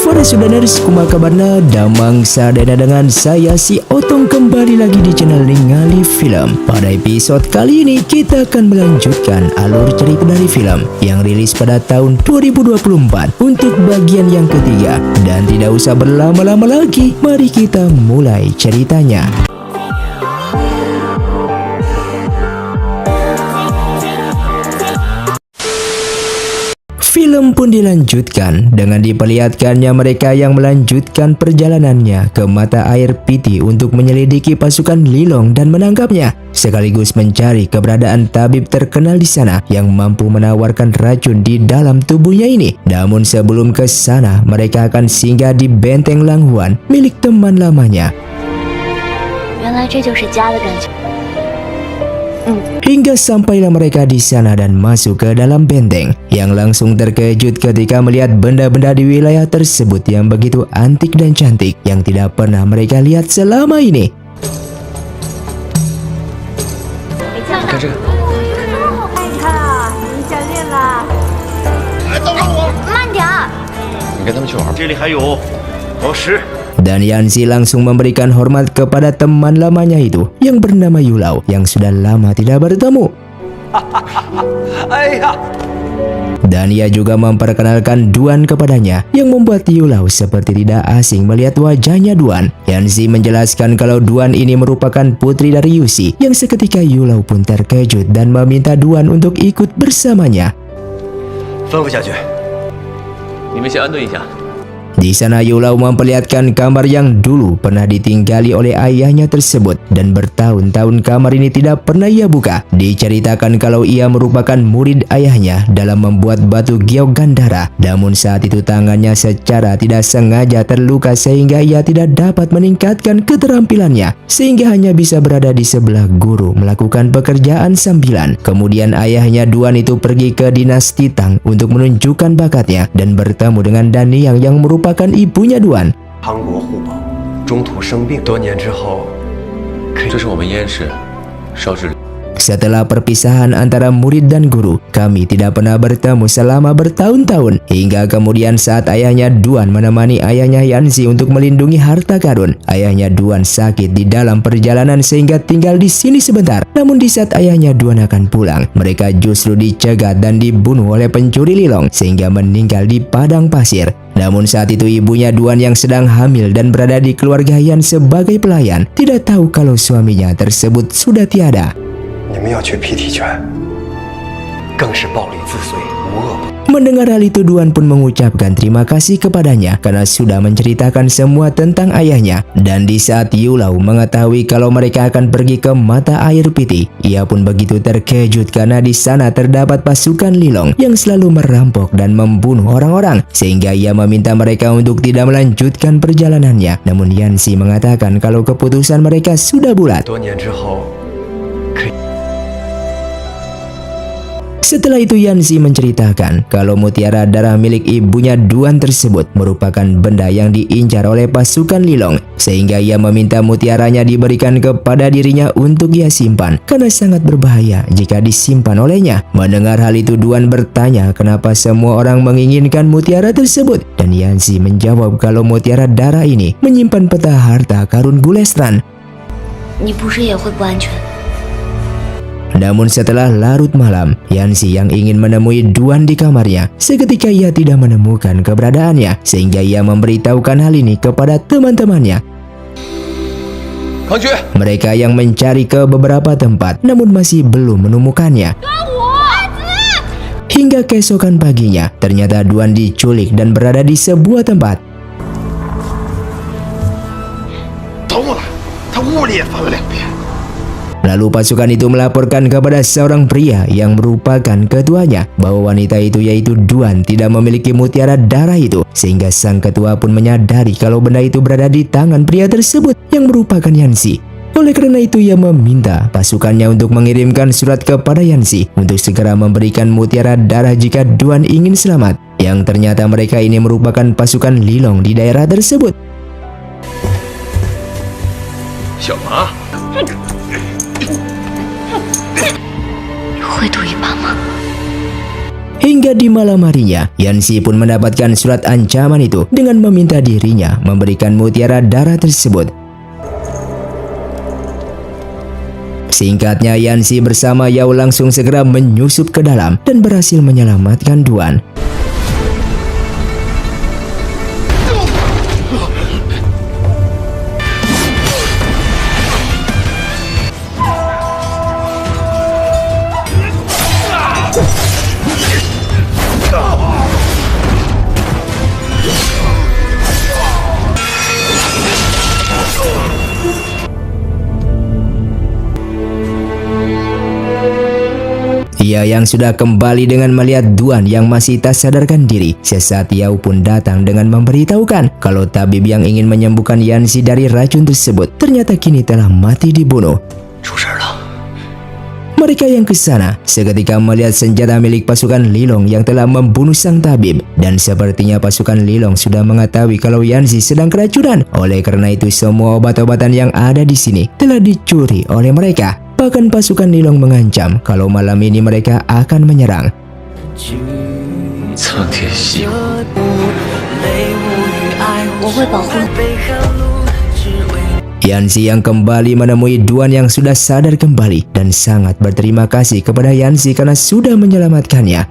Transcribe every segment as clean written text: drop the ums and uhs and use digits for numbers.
Para Sudaners, kumaha kabarna? Damang sadana dengan saya si Otong kembali lagi di channel Ningali Film. Pada episode kali ini kita akan melanjutkan alur cerita dari film yang rilis pada tahun 2024 untuk bagian yang ketiga. Dan tidak usah berlama-lama lagi, mari kita mulai ceritanya. Film pun dilanjutkan dengan diperlihatkannya mereka yang melanjutkan perjalanannya ke mata air Piti untuk menyelidiki pasukan Lilong dan menangkapnya, sekaligus mencari keberadaan tabib terkenal di sana yang mampu menawarkan racun di dalam tubuhnya ini. Namun sebelum ke sana, mereka akan singgah di benteng Langhuan milik teman lamanya. Hingga sampailah mereka di sana dan masuk ke dalam benteng, yang langsung terkejut ketika melihat benda-benda di wilayah tersebut yang begitu antik dan cantik yang tidak pernah mereka lihat selama ini. Dan Yanzi langsung memberikan hormat kepada teman lamanya itu yang bernama Yulau yang sudah lama tidak bertemu. Dan ia juga memperkenalkan Duan kepadanya yang membuat Yulau seperti tidak asing melihat wajahnya Duan. Yanzi menjelaskan kalau Duan ini merupakan putri dari Yusi, yang seketika Yulau pun terkejut dan meminta Duan untuk ikut bersamanya. Di sana Yulau memperlihatkan kamar yang dulu pernah ditinggali oleh ayahnya tersebut dan bertahun-tahun kamar ini tidak pernah ia buka. Diceritakan kalau ia merupakan murid ayahnya dalam membuat batu giok Gandhara. Namun saat itu tangannya secara tidak sengaja terluka sehingga ia tidak dapat meningkatkan keterampilannya, sehingga hanya bisa berada di sebelah guru melakukan pekerjaan sambilan. Kemudian ayahnya Duan itu pergi ke dinasti Tang untuk menunjukkan bakatnya dan bertemu dengan Daniang yang merupakan ibunya Duan. Setelah perpisahan antara murid dan guru, kami tidak pernah bertemu selama bertahun-tahun. Hingga kemudian saat ayahnya Duan menemani ayahnya Yanzi untuk melindungi harta karun, ayahnya Duan sakit di dalam perjalanan sehingga tinggal di sini sebentar. Namun di saat ayahnya Duan akan pulang, mereka justru dicegat dan dibunuh oleh pencuri Lilong sehingga meninggal di padang pasir. Namun saat itu ibunya Duan yang sedang hamil dan berada di keluarga Yan sebagai pelayan tidak tahu kalau suaminya tersebut sudah tiada. Mendengar hal itu, Duan pun mengucapkan terima kasih kepadanya karena sudah menceritakan semua tentang ayahnya. Dan di saat Yulau mengetahui kalau mereka akan pergi ke mata air Piti, ia pun begitu terkejut karena di sana terdapat pasukan Lilong yang selalu merampok dan membunuh orang-orang, sehingga ia meminta mereka untuk tidak melanjutkan perjalanannya. Namun Yanzi mengatakan kalau keputusan mereka sudah bulat. Setelah itu Yanzi menceritakan kalau mutiara darah milik ibunya Duan tersebut merupakan benda yang diincar oleh pasukan Lilong, sehingga ia meminta mutiaranya diberikan kepada dirinya untuk ia simpan karena sangat berbahaya jika disimpan olehnya. Mendengar hal itu, Duan bertanya kenapa semua orang menginginkan mutiara tersebut, dan Yanzi menjawab kalau mutiara darah ini menyimpan peta harta karun Gulestran. Namun setelah larut malam, Yanzi yang ingin menemui Duan di kamarnya, seketika ia tidak menemukan keberadaannya, sehingga ia memberitahukan hal ini kepada teman-temannya. Mereka yang mencari ke beberapa tempat, namun masih belum menemukannya. Hingga keesokan paginya, ternyata Duan diculik dan berada di sebuah tempat. Lalu pasukan itu melaporkan kepada seorang pria yang merupakan ketuanya bahwa wanita itu yaitu Duan tidak memiliki mutiara darah itu, sehingga sang ketua pun menyadari kalau benda itu berada di tangan pria tersebut yang merupakan Yanzi. Oleh karena itu ia meminta pasukannya untuk mengirimkan surat kepada Yanzi untuk segera memberikan mutiara darah jika Duan ingin selamat, yang ternyata mereka ini merupakan pasukan Lilong di daerah tersebut. Hingga di malam harinya, Yanxi pun mendapatkan surat ancaman itu dengan meminta dirinya memberikan mutiara darah tersebut. Singkatnya, Yanxi bersama Yao langsung segera menyusup ke dalam dan berhasil menyelamatkan Duan. Ia yang sudah kembali dengan melihat Duan yang masih tak sadarkan diri. Sesaat Yao pun datang dengan memberitahukan kalau tabib yang ingin menyembuhkan Yanxi dari racun tersebut ternyata kini telah mati dibunuh. Mereka yang ke sana seketika melihat senjata milik pasukan Lilong yang telah membunuh sang tabib, dan sepertinya pasukan Lilong sudah mengetahui kalau Yanxi sedang keracunan. Oleh karena itu semua obat-obatan yang ada di sini telah dicuri oleh mereka. Bahkan pasukan Lilong mengancam kalau malam ini mereka akan menyerang. Yanxi yang kembali menemui Duan yang sudah sadar kembali dan sangat berterima kasih kepada Yanxi karena sudah menyelamatkannya.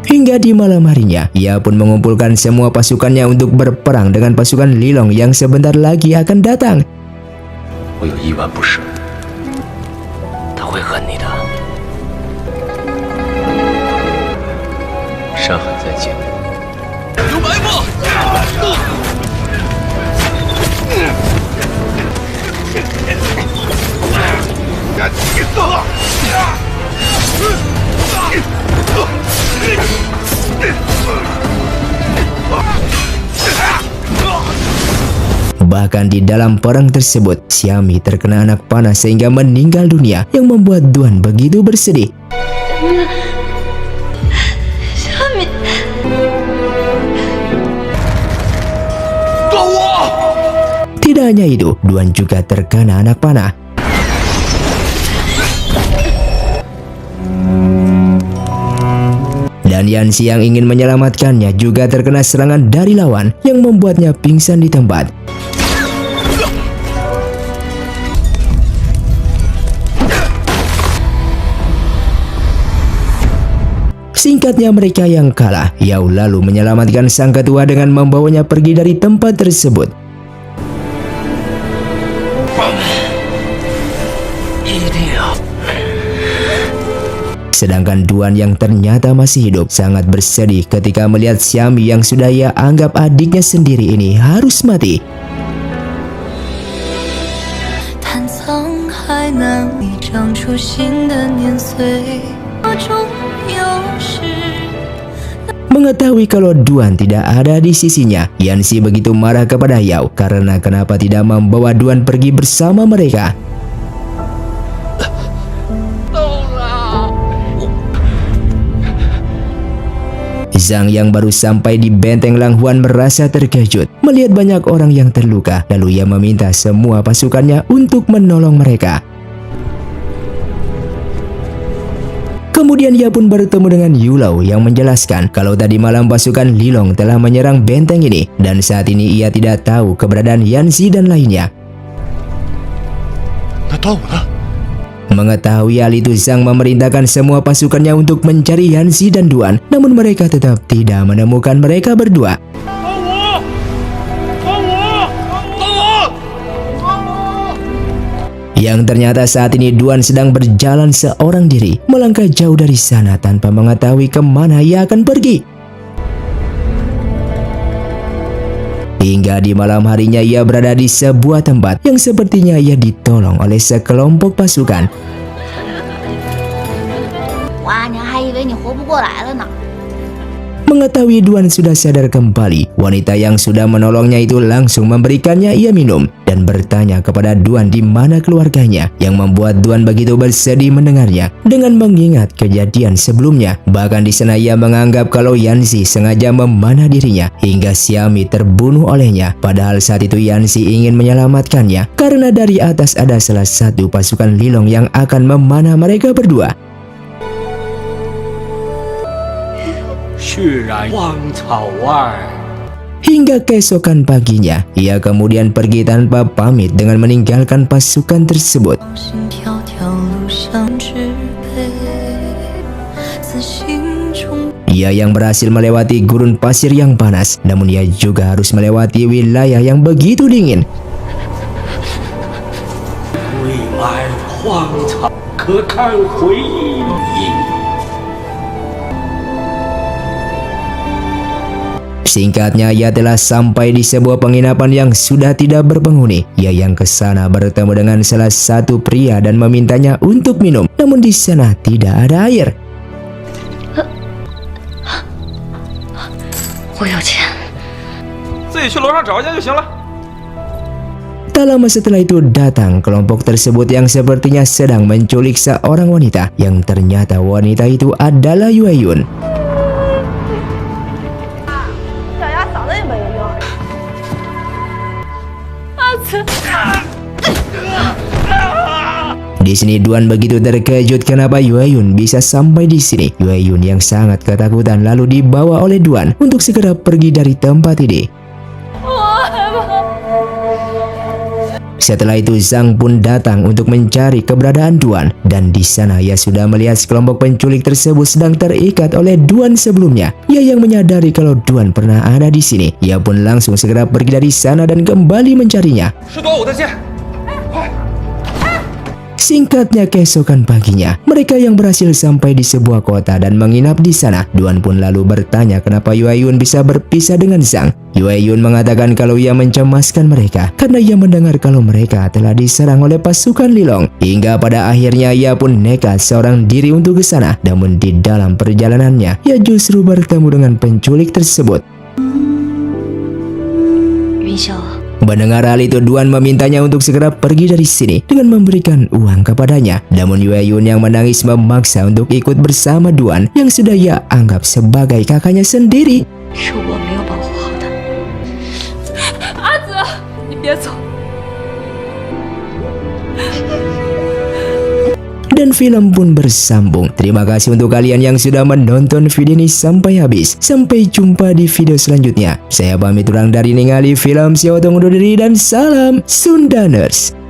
Hingga di malam harinya, ia pun mengumpulkan semua pasukannya untuk berperang dengan pasukan Lilong yang sebentar lagi akan datang. Bahkan di dalam perang tersebut, Xiami terkena anak panah sehingga meninggal dunia yang membuat Duan begitu bersedih. Tidak hanya itu, Duan juga terkena anak panah. Dan Yanxi yang ingin menyelamatkannya juga terkena serangan dari lawan yang membuatnya pingsan di tempat. Singkatnya mereka yang kalah, Yao lalu menyelamatkan sang ketua dengan membawanya pergi dari tempat tersebut. Sedangkan Duan yang ternyata masih hidup sangat bersedih ketika melihat Xiami yang sudah ia anggap adiknya sendiri ini harus mati. Mengetahui kalau Duan tidak ada di sisinya, Yanxi begitu marah kepada Yao karena kenapa tidak membawa Duan pergi bersama mereka. Zhang yang baru sampai di benteng Langhuan merasa terkejut melihat banyak orang yang terluka, lalu ia meminta semua pasukannya untuk menolong mereka. Kemudian ia pun bertemu dengan Yulao yang menjelaskan kalau tadi malam pasukan Lilong telah menyerang benteng ini dan saat ini ia tidak tahu keberadaan Yanxi dan lainnya. Mengetahui hal itu, Zhang memerintahkan semua pasukannya untuk mencari Yanxi dan Duan, namun mereka tetap tidak menemukan mereka berdua. Yang ternyata saat ini Duan sedang berjalan seorang diri, melangkah jauh dari sana tanpa mengetahui kemana ia akan pergi. Hingga di malam harinya ia berada di sebuah tempat yang sepertinya ia ditolong oleh sekelompok pasukan. Mengetahui Duan sudah sadar kembali, wanita yang sudah menolongnya itu langsung memberikannya ia minum dan bertanya kepada Duan di mana keluarganya, yang membuat Duan begitu bersedih mendengarnya dengan mengingat kejadian sebelumnya. Bahkan di sana ia menganggap kalau Yanxi sengaja memanah dirinya hingga Xiaomi terbunuh olehnya. Padahal saat itu Yanxi ingin menyelamatkannya karena dari atas ada salah satu pasukan Lilong yang akan memanah mereka berdua. Hingga keesokan paginya, ia kemudian pergi tanpa pamit dengan meninggalkan pasukan tersebut. Ia yang berhasil melewati gurun pasir yang panas, namun ia juga harus melewati wilayah yang begitu dingin. Singkatnya, ia telah sampai di sebuah penginapan yang sudah tidak berpenghuni. Ia yang ke sana bertemu dengan salah satu pria dan memintanya untuk minum. Namun di sana tidak ada air. Tak lama setelah itu datang kelompok tersebut yang sepertinya sedang menculik seorang wanita, yang ternyata wanita itu adalah Yueyun. Di sini Duan begitu terkejut kenapa Yueyun bisa sampai di sini. Yueyun yang sangat ketakutan lalu dibawa oleh Duan untuk segera pergi dari tempat ini. Setelah itu Zhang pun datang untuk mencari keberadaan Duan, dan di sana ia sudah melihat sekelompok penculik tersebut sedang terikat oleh Duan sebelumnya. Ia yang menyadari kalau Duan pernah ada di sini. Ia pun langsung segera pergi dari sana dan kembali mencarinya. Singkatnya, keesokan paginya, mereka yang berhasil sampai di sebuah kota dan menginap di sana. Duan pun lalu bertanya kenapa Yueyun bisa berpisah dengan Zhang. Yueyun mengatakan kalau ia mencemaskan mereka karena ia mendengar kalau mereka telah diserang oleh pasukan Lilong. Hingga pada akhirnya ia pun nekat seorang diri untuk ke sana. Namun di dalam perjalanannya, ia justru bertemu dengan penculik tersebut. Mendengar hal itu, Duan memintanya untuk segera pergi dari sini dengan memberikan uang kepadanya. Namun Yueyun yang menangis memaksa untuk ikut bersama Duan yang sudah ia anggap sebagai kakaknya sendiri. Dan film pun bersambung. Terima kasih untuk kalian yang sudah menonton video ini sampai habis. Sampai jumpa di video selanjutnya. Saya pamit urang dari ningali film Xiao Tong undur diri dan salam Sundaners.